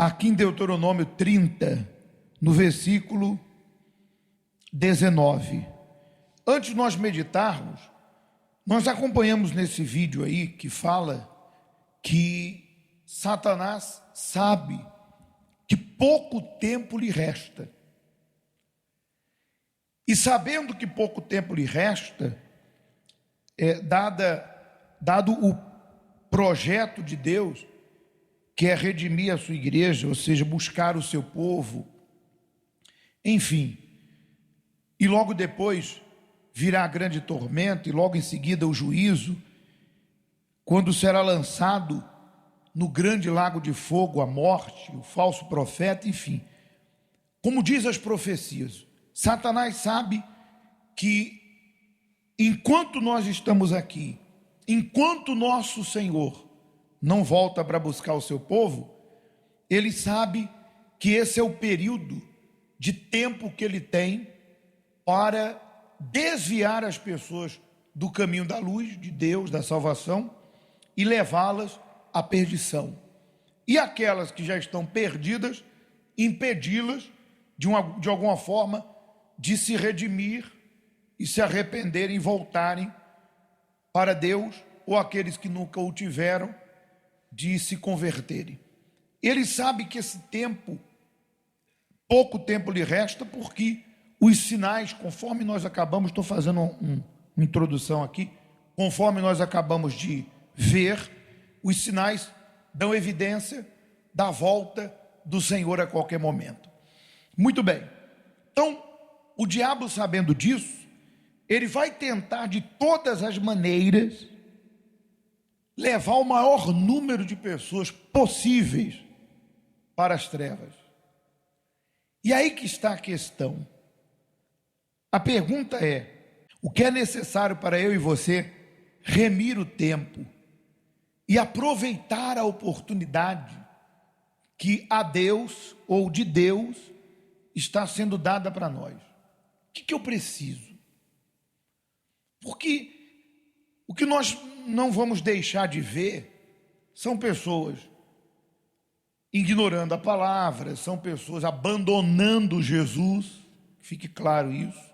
aqui em Deuteronômio 30, no versículo 19. Antes de nós meditarmos, nós acompanhamos nesse vídeo aí que fala que Satanás sabe que pouco tempo lhe resta. E sabendo que pouco tempo lhe resta, dado o projeto de Deus, que é redimir a sua igreja, ou seja, buscar o seu povo, enfim, e logo depois virá a grande tormenta, e logo em seguida o juízo, quando será lançado no grande lago de fogo a morte, o falso profeta, enfim. Como diz as profecias, Satanás sabe que enquanto nós estamos aqui, enquanto nosso Senhor não volta para buscar o seu povo, ele sabe que esse é o período de tempo que ele tem para desviar as pessoas do caminho da luz, de Deus, da salvação, e levá-las à perdição. E aquelas que já estão perdidas, impedi-las, de alguma forma, de se redimir e se arrependerem e voltarem para Deus, ou aqueles que nunca o tiveram, de se converterem. Ele sabe que esse tempo, pouco tempo lhe resta, porque os sinais, conforme nós acabamos, estou fazendo uma introdução aqui, conforme nós acabamos de ver, os sinais dão evidência da volta do Senhor a qualquer momento. Muito bem. Então, o diabo, sabendo disso, ele vai tentar de todas as maneiras levar o maior número de pessoas possíveis para as trevas. E aí que está a questão. A pergunta é: o que é necessário para eu e você remir o tempo e aproveitar a oportunidade que a Deus ou de Deus está sendo dada para nós? O que eu preciso? Porque o que nós não vamos deixar de ver são pessoas ignorando a palavra, são pessoas abandonando Jesus, fique claro isso.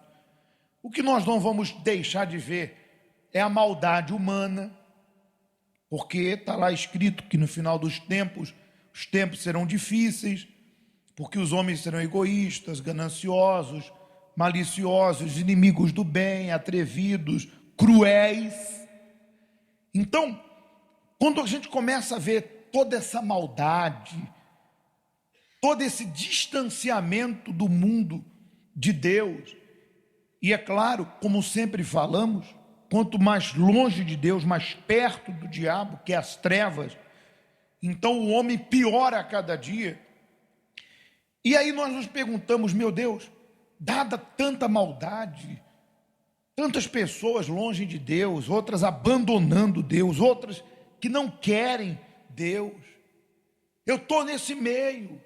O que nós não vamos deixar de ver é a maldade humana, porque está lá escrito que no final dos tempos, os tempos serão difíceis, porque os homens serão egoístas, gananciosos, maliciosos, inimigos do bem, atrevidos, cruéis. Então, quando a gente começa a ver toda essa maldade, todo esse distanciamento do mundo de Deus, e é claro, como sempre falamos, quanto mais longe de Deus, mais perto do diabo, que é as trevas, então o homem piora a cada dia. E aí nós nos perguntamos, meu Deus, dada tanta maldade, tantas pessoas longe de Deus, outras abandonando Deus, outras que não querem Deus, eu estou nesse meio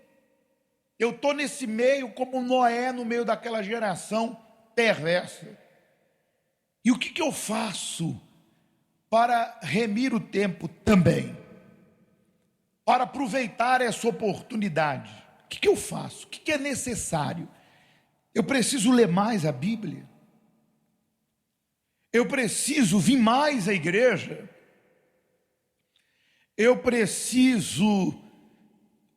como Noé no meio daquela geração perversa. E o que eu faço para remir o tempo também? Para aproveitar essa oportunidade? O que eu faço? O que é necessário? Eu preciso ler mais a Bíblia? Eu preciso vir mais à igreja? Eu preciso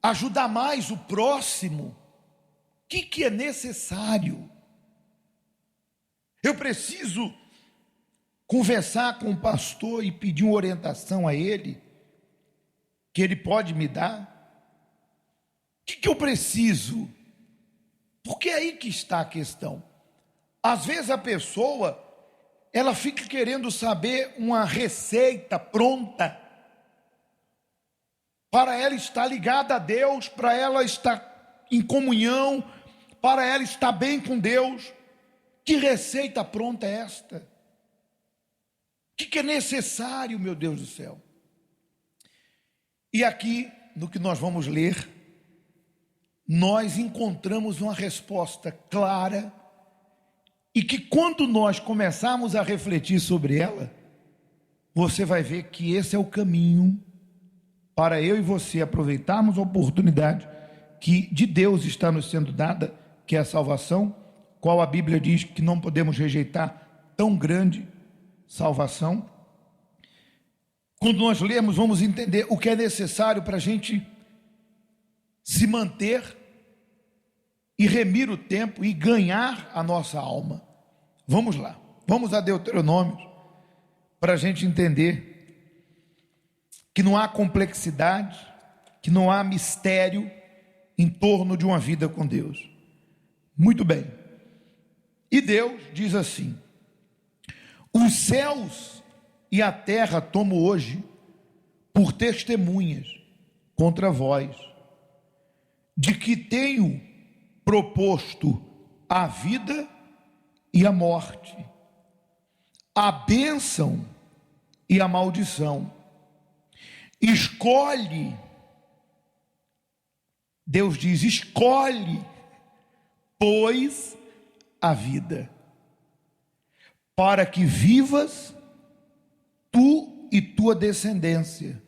ajudar mais o próximo? O que é necessário? Eu preciso conversar com o pastor e pedir uma orientação a ele, que ele pode me dar? O que eu preciso? Porque é aí que está a questão. Às vezes a pessoa, ela fica querendo saber uma receita pronta, para ela estar ligada a Deus, para ela estar em comunhão, para ela estar bem com Deus. Que receita pronta é esta? O que é necessário, meu Deus do céu? E aqui, no que nós vamos ler, nós encontramos uma resposta clara, e que quando nós começarmos a refletir sobre ela, você vai ver que esse é o caminho para eu e você aproveitarmos a oportunidade que de Deus está nos sendo dada, que é a salvação, qual a Bíblia diz que não podemos rejeitar tão grande salvação. Quando nós lemos, vamos entender o que é necessário para a gente se manter e remir o tempo e ganhar a nossa alma. Vamos lá, vamos a Deuteronômio, para a gente entender que não há complexidade, que não há mistério em torno de uma vida com Deus. Muito bem. E Deus diz assim: os céus e a terra tomo hoje por testemunhas contra vós, de que tenho proposto a vida e a morte, a bênção e a maldição. Escolhe, Deus diz, escolhe, pois, a vida, para que vivas tu e tua descendência,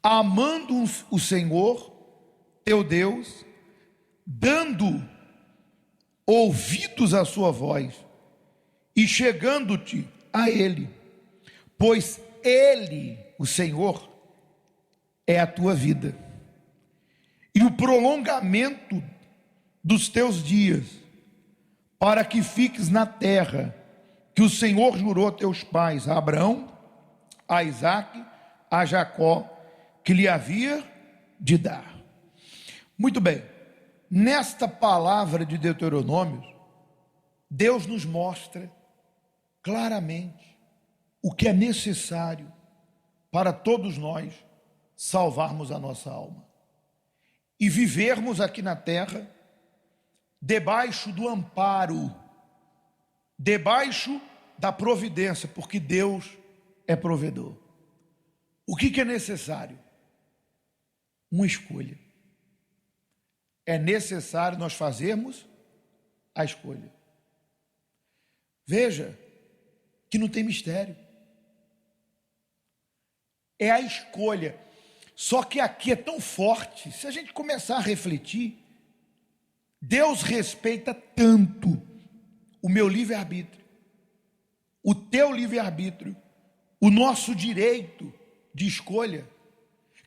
amando o Senhor, teu Deus, dando ouvidos à sua voz e chegando-te a Ele, pois Ele, o Senhor, é a tua vida e o prolongamento dos teus dias, para que fiques na terra que o Senhor jurou a teus pais, a Abraão, a Isaque, a Jacó, que lhe havia de dar. Muito bem, nesta palavra de Deuteronômio, Deus nos mostra claramente o que é necessário para todos nós salvarmos a nossa alma e vivermos aqui na terra debaixo do amparo, debaixo da providência, porque Deus é provedor. O que é necessário? Uma escolha. É necessário nós fazermos a escolha. Veja que não tem mistério. É a escolha. Só que aqui é tão forte, se a gente começar a refletir, Deus respeita tanto o meu livre-arbítrio, o teu livre-arbítrio, o nosso direito de escolha,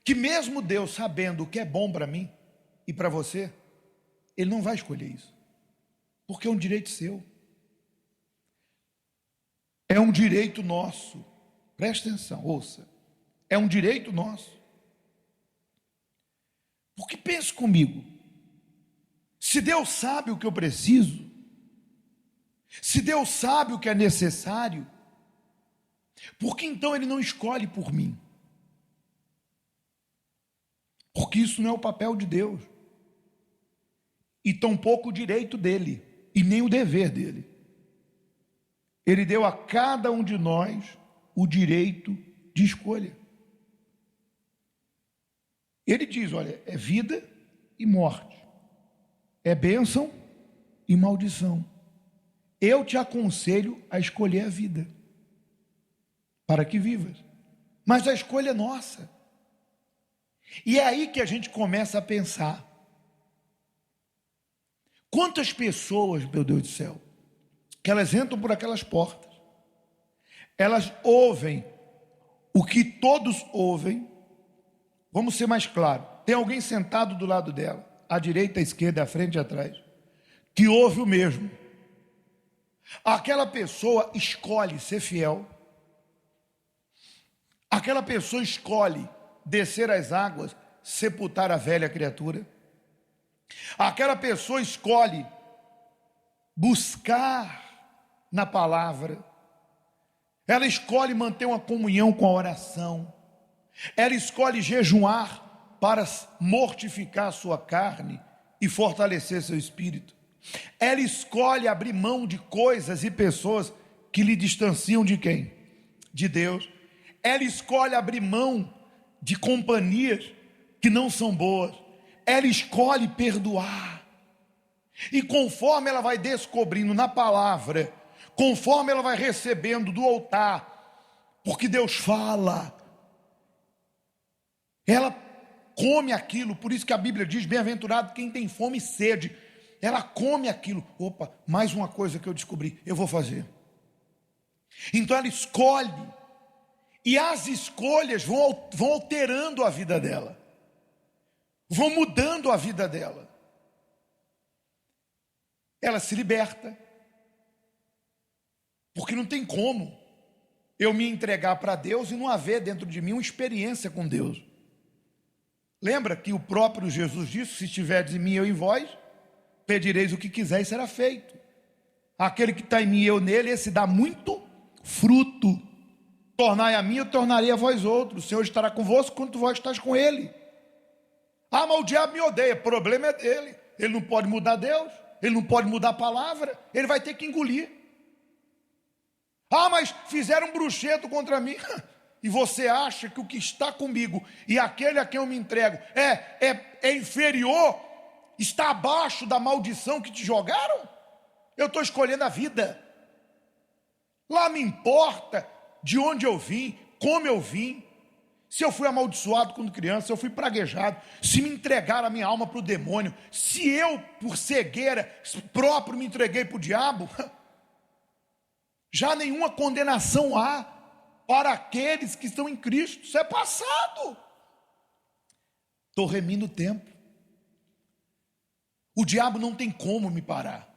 que mesmo Deus sabendo o que é bom para mim e para você, Ele não vai escolher isso, porque é um direito seu, é um direito nosso. Presta atenção, ouça, é um direito nosso. Porque pense comigo, se Deus sabe o que eu preciso, se Deus sabe o que é necessário, por que então Ele não escolhe por mim? Porque isso não é o papel de Deus, e tampouco o direito dele, e nem o dever dele. Ele deu a cada um de nós o direito de escolha. Ele diz, olha, é vida e morte, é bênção e maldição. Eu te aconselho a escolher a vida, para que vivas. Mas a escolha é nossa. E é aí que a gente começa a pensar. Quantas pessoas, meu Deus do céu, que elas entram por aquelas portas, elas ouvem o que todos ouvem. Vamos ser mais claros, tem alguém sentado do lado dela, à direita, à esquerda, à frente e atrás, que ouve o mesmo. Aquela pessoa escolhe ser fiel, aquela pessoa escolhe descer às águas, sepultar a velha criatura, aquela pessoa escolhe buscar na palavra, ela escolhe manter uma comunhão com a oração, ela escolhe jejuar para mortificar a sua carne e fortalecer seu espírito. Ela escolhe abrir mão de coisas e pessoas que lhe distanciam de quem? De Deus. Ela escolhe abrir mão de companhias que não são boas. Ela escolhe perdoar. E conforme ela vai descobrindo na palavra, conforme ela vai recebendo do altar, porque Deus fala, Ela come aquilo, por isso que a Bíblia diz: bem-aventurado quem tem fome e sede. Ela come aquilo. Opa, mais uma coisa que eu descobri, eu vou fazer. Então ela escolhe, e as escolhas vão alterando a vida dela, vão mudando a vida dela. Ela se liberta, porque não tem como eu me entregar para Deus e não haver dentro de mim uma experiência com Deus. Lembra que o próprio Jesus disse: se estiverdes em mim, eu em vós, pedireis o que quiser e será feito. Aquele que está em mim e eu nele, esse dá muito fruto. Tornai a mim, eu tornarei a vós outros. O Senhor estará convosco quando vós estás com ele. Ah, mas o diabo me odeia. O problema é dele. Ele não pode mudar Deus, ele não pode mudar a palavra, ele vai ter que engolir. Ah, mas fizeram um bruxeto contra mim. E você acha que o que está comigo e aquele a quem eu me entrego é inferior, está abaixo da maldição que te jogaram? Eu estou escolhendo a vida. Lá me importa de onde eu vim, como eu vim, se eu fui amaldiçoado quando criança, se eu fui praguejado, se me entregaram a minha alma para o demônio, se eu, por cegueira próprio, me entreguei para o diabo. Já nenhuma condenação há para aqueles que estão em Cristo. Isso é passado. Estou remindo o tempo. O diabo não tem como me parar.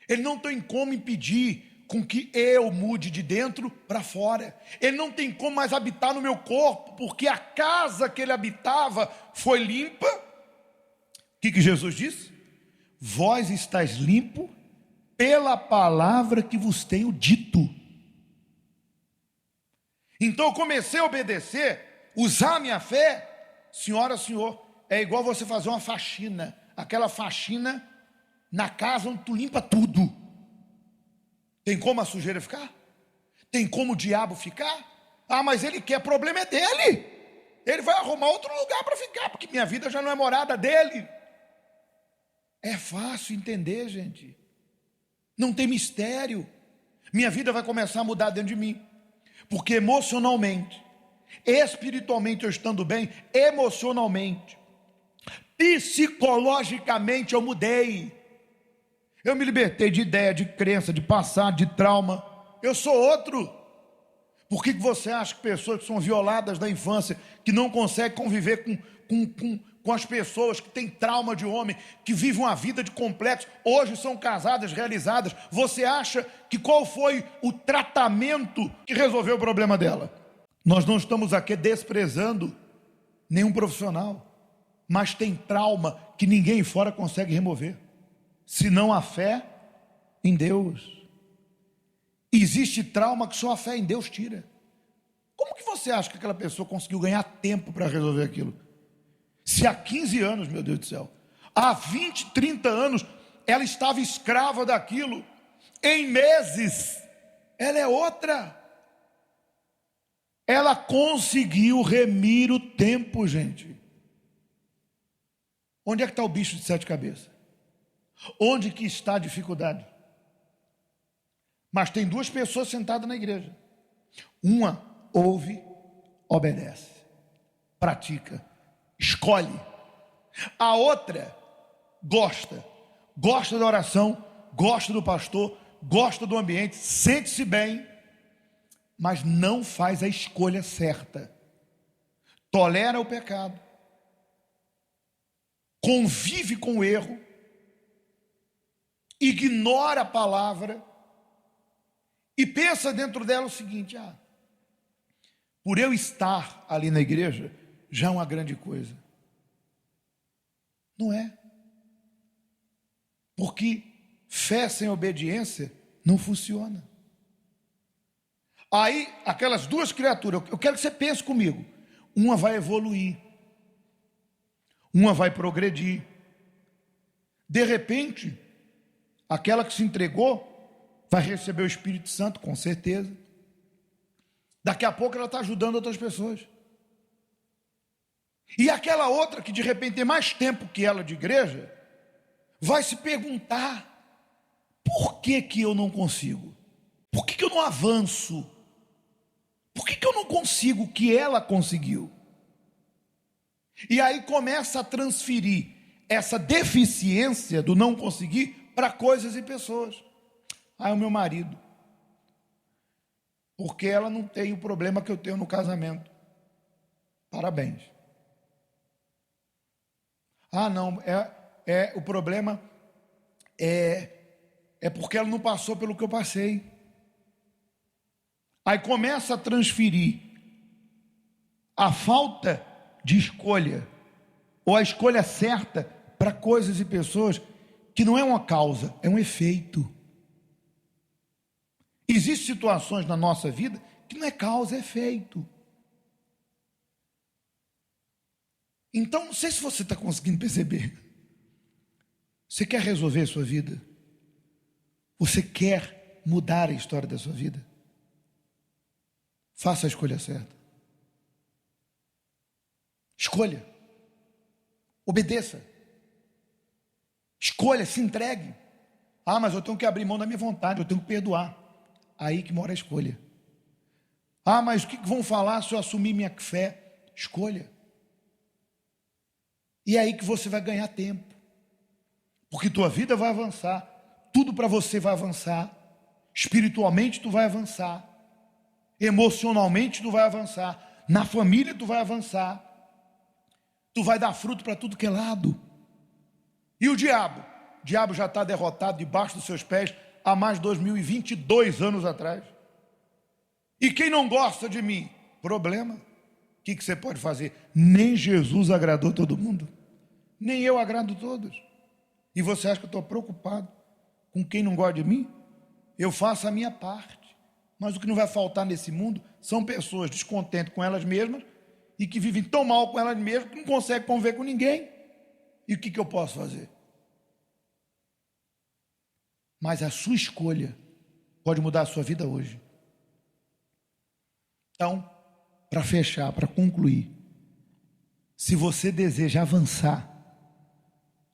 Ele não tem como impedir com que eu mude de dentro para fora. Ele não tem como mais habitar no meu corpo, porque a casa que ele habitava foi limpa. O que Jesus disse? Vós estáis limpo pela palavra que vos tenho dito. Então eu comecei a obedecer, usar a minha fé. Senhora, senhor, é igual você fazer uma faxina, aquela faxina na casa onde tu limpa tudo. Tem como a sujeira ficar? Tem como o diabo ficar? Ah, mas ele quer, problema é dele. Ele vai arrumar outro lugar para ficar, porque minha vida já não é morada dele. É fácil entender, gente. Não tem mistério. Minha vida vai começar a mudar dentro de mim, porque emocionalmente, espiritualmente eu estando bem, emocionalmente, psicologicamente eu mudei. Eu me libertei de ideia, de crença, de passado, de trauma. Eu sou outro. Por que você acha que pessoas que são violadas da infância, que não conseguem conviver com as pessoas que têm trauma de homem, que vivem uma vida de complexo, hoje são casadas, realizadas? Você acha que qual foi o tratamento que resolveu o problema dela? Nós não estamos aqui desprezando nenhum profissional, mas tem trauma que ninguém fora consegue remover, senão a fé em Deus. Existe trauma que só a fé em Deus tira. Como que você acha que aquela pessoa conseguiu ganhar tempo para resolver aquilo? Se há 15 anos, meu Deus do céu, há 20, 30 anos, ela estava escrava daquilo, em meses, ela é outra. Ela conseguiu remir o tempo, gente. Onde é que está o bicho de 7 cabeças? Onde que está a dificuldade? Mas tem 2 pessoas sentadas na igreja. Uma ouve, obedece, pratica, escolhe. A outra gosta da oração, gosta do pastor, gosta do ambiente, sente-se bem, mas não faz a escolha certa. Tolera o pecado, convive com o erro, ignora a palavra e pensa dentro dela o seguinte: por eu estar ali na igreja, já é uma grande coisa. Não é. Porque fé sem obediência não funciona. Aí, aquelas 2 criaturas, eu quero que você pense comigo. Uma vai evoluir, uma vai progredir. De repente, aquela que se entregou vai receber o Espírito Santo, com certeza. Daqui a pouco ela está ajudando outras pessoas. E aquela outra que de repente tem mais tempo que ela de igreja, vai se perguntar: por que que eu não consigo? Por que que eu não avanço? Por que que eu não consigo o que ela conseguiu? E aí começa a transferir essa deficiência do não conseguir para coisas e pessoas. Ah, é o meu marido, porque ela não tem o problema que eu tenho no casamento. Parabéns. Ah, não, o problema é porque ela não passou pelo que eu passei. Aí começa a transferir a falta de escolha, ou a escolha certa, para coisas e pessoas que não é uma causa, é um efeito. Existem situações na nossa vida que não é causa, é efeito. Então, não sei se você está conseguindo perceber. Você quer resolver a sua vida? Você quer mudar a história da sua vida? Faça a escolha certa. Escolha. Obedeça. Escolha, se entregue. Ah, mas eu tenho que abrir mão da minha vontade, eu tenho que perdoar. Aí que mora a escolha. Ah, mas o que vão falar se eu assumir minha fé? Escolha. E é aí que você vai ganhar tempo. Porque tua vida vai avançar. Tudo para você vai avançar. Espiritualmente tu vai avançar. Emocionalmente tu vai avançar. Na família tu vai avançar. Tu vai dar fruto para tudo que é lado. E o diabo? O diabo já está derrotado debaixo dos seus pés há mais de 2022 anos atrás. E quem não gosta de mim? Problema. O que você pode fazer? Nem Jesus agradou todo mundo. Nem eu agrado todos. E você acha que eu estou preocupado com quem não gosta de mim? Eu faço a minha parte. Mas o que não vai faltar nesse mundo são pessoas descontentes com elas mesmas e que vivem tão mal com elas mesmas que não conseguem conviver com ninguém. E o que eu posso fazer? Mas a sua escolha pode mudar a sua vida hoje. Então, para fechar, para concluir, se você deseja avançar,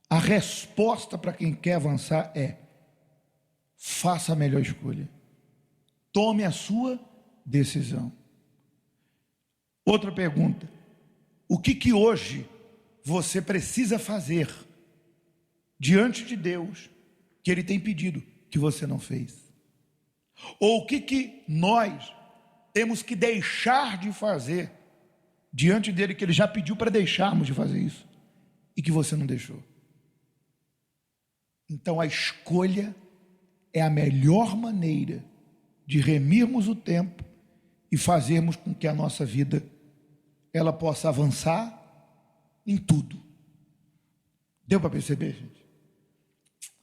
a resposta para quem quer avançar é: faça a melhor escolha. Tome a sua decisão. Outra pergunta: o que hoje você precisa fazer diante de Deus que Ele tem pedido que você não fez? Ou o que nós temos que deixar de fazer diante dele que Ele já pediu para deixarmos de fazer isso e que você não deixou? Então a escolha é a melhor maneira de remirmos o tempo e fazermos com que a nossa vida ela possa avançar em tudo. Deu para perceber, gente?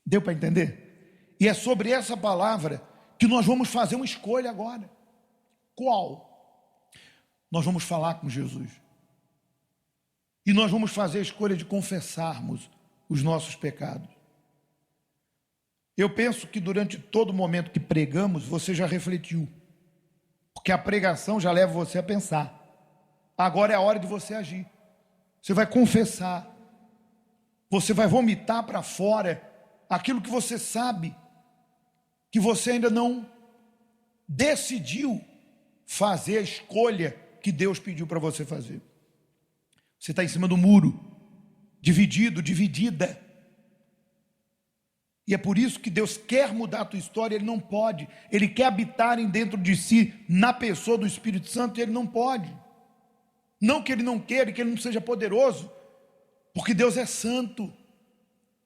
Deu para entender? E é sobre essa palavra que nós vamos fazer uma escolha agora. Qual? Nós vamos falar com Jesus. E nós vamos fazer a escolha de confessarmos os nossos pecados. Eu penso que durante todo o momento que pregamos, você já refletiu. Porque a pregação já leva você a pensar. Agora é a hora de você agir. Você vai confessar. Você vai vomitar para fora aquilo que você sabe que você ainda não decidiu fazer a escolha que Deus pediu para você fazer. Você está em cima do muro, dividido, dividida. E é por isso que Deus quer mudar a tua história. Ele não pode. Ele quer habitar dentro de si, na pessoa do Espírito Santo, e Ele não pode. Não que Ele não queira, que Ele não seja poderoso, porque Deus é santo.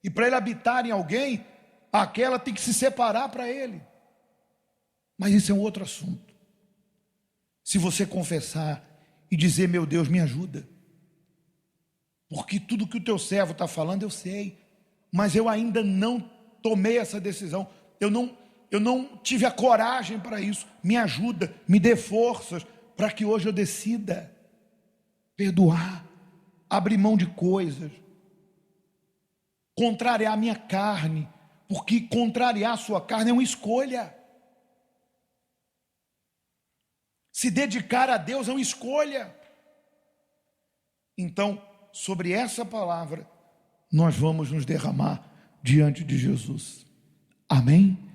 E para Ele habitar em alguém, aquela tem que se separar para Ele. Mas isso é um outro assunto. Se você confessar e dizer: meu Deus, me ajuda, porque tudo que o teu servo está falando eu sei, mas eu ainda não tomei essa decisão, eu não tive a coragem para isso. Me ajuda, me dê forças para que hoje eu decida perdoar, abrir mão de coisas, contrariar a minha carne, porque contrariar a sua carne é uma escolha. Se dedicar a Deus é uma escolha. Então, sobre essa palavra, nós vamos nos derramar diante de Jesus. Amém?